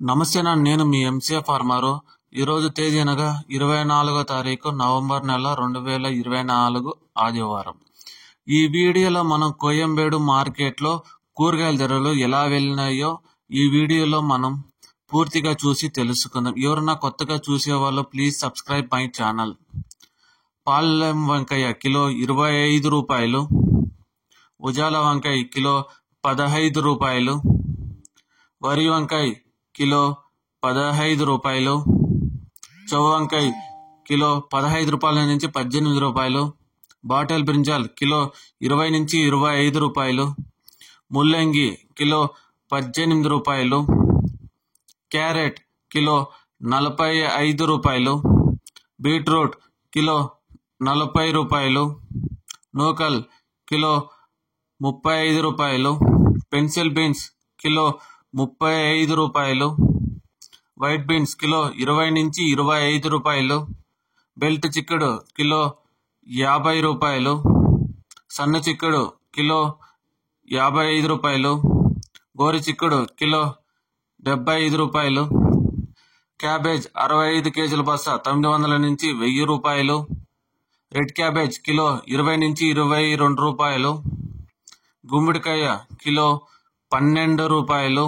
నమస్తే నేను మీ MCA farmer. ఈరోజు తేదీ అనగా 24వ తారీఖు నవంబర్ నెల 2024 ఆదివారం. ఈ వీడియోలో మనం కోయంబేడు మార్కెట్లో కూరగాయల ధరలు ఎలా వెళ్ళినాయో ఈ వీడియోలో మనం పూర్తిగా చూసి తెలుసుకుందాం. ఎవరన్నా కొత్తగా చూసేవాళ్ళు please subscribe my channel. Palem వంకాయ కిలో 25 రూపాయలు, ఉజాల వంకాయ కిలో 15 రూపాయలు, వరి వంకాయ కిలో 15 రూపాయలు, చౌ వంకాయ కిలో 15 రూపాయల నుంచి 18 రూపాయలు, బాటల్ బ్రింజాల్ కిలో 20 నుంచి 25 రూపాయలు, ముల్లంగి కిలో 18 రూపాయలు, క్యారెట్ కిలో 45 రూపాయలు, బీట్రూట్ కిలో 40 రూపాయలు, నూకల్ కిలో 35 రూపాయలు, పెన్సిల్ బీన్స్ కిలో 35 రూపాయలు, వైట్ బీన్స్ కిలో 20 నుంచి 25 రూపాయలు, బెల్ట్ చిక్కుడు కిలో 50 రూపాయలు, సన్న చిక్కుడు కిలో 55 రూపాయలు, గోరి చిక్కుడు కిలో 75 రూపాయలు, క్యాబేజ్ 65 కేజీల బస్తా 900 నుంచి 1000 రూపాయలు, రెడ్ క్యాబేజ్ కిలో 20 నుంచి 22 రూపాయలు, గుమ్మడికాయ కిలో 12 రూపాయలు,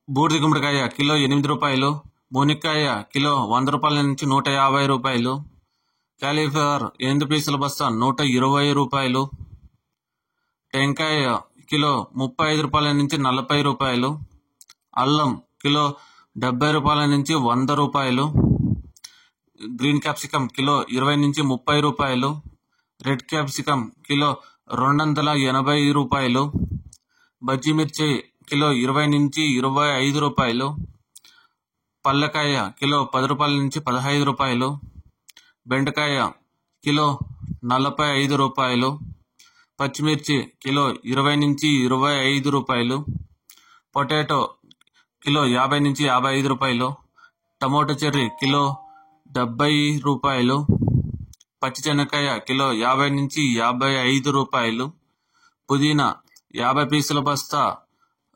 బూడిద గుమ్మడికాయ కిలో 8 రూపాయలు, మునిక్కాయ కిలో 100 రూపాయల నుంచి 150 రూపాయలు, కాలీఫ్లవర్ 8 పీసుల బస్తా 120 రూపాయలు, టెంకాయ కిలో 35 రూపాయల నుంచి 40 రూపాయలు, అల్లం కిలో 70 రూపాయల నుంచి 100 రూపాయలు, గ్రీన్ క్యాప్సికమ్ కిలో 20 నుంచి 30 రూపాయలు, రెడ్ క్యాప్సికమ్ కిలో 280 రూపాయలు, బజ్జీ మిర్చి కిలో 20 నుంచి 25 రూపాయలు, పల్లకాయ కిలో 10 రూపాయల నుంచి 15 రూపాయలు, బెండకాయ కిలో 45 రూపాయలు, పచ్చిమిర్చి కిలో 20 నుంచి 25 రూపాయలు, పొటాటో కిలో 50 నుంచి 55 రూపాయలు, టమోటా చెర్రీ కిలో 70 రూపాయలు, పచ్చిశనగకాయ కిలో 50 నుంచి 55 రూపాయలు, పుదీనా 50 పీసుల బస్తా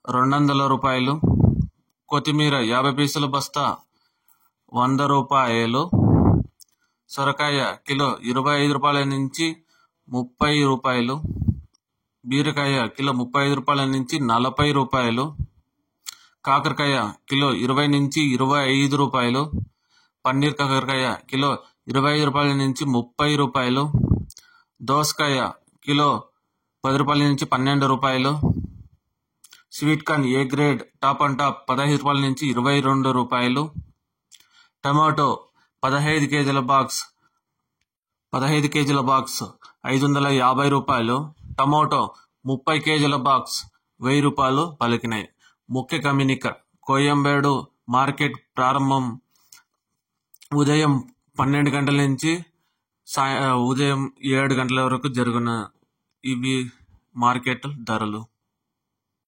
200 రూపాయలు, కొత్తిమీర 50 పీసుల బస్తా 100 రూపాయలు, సొరకాయ కిలో 25 రూపాయల నుంచి 30 రూపాయలు, బీరకాయ కిలో 35 రూపాయల నుంచి 40 రూపాయలు, కాకరకాయ కిలో 20 నుంచి 25 రూపాయలు, పన్నీర్ కాకరకాయ కిలో 25 రూపాయల నుంచి 30 రూపాయలు, దోసకాయ కిలో 10 రూపాయల నుంచి 12 రూపాయలు, sweet corn A grade top and top 15 రూపాయల నుంచి 22 రూపాయలు, టమాటో 15 కేజీల బాక్స్ 550 రూపాయలు, టమాటో 30 కేజీల బాక్స్ 1000 రూపాయలు పలికినాయి. ముఖ్య గమనిక: కోయంబేడు మార్కెట్ ప్రారంభం ఉదయం 12 గంటల నుంచి ఉదయం 7 గంటల వరకు జరుగున ఇవి మార్కెట్ ధరలు.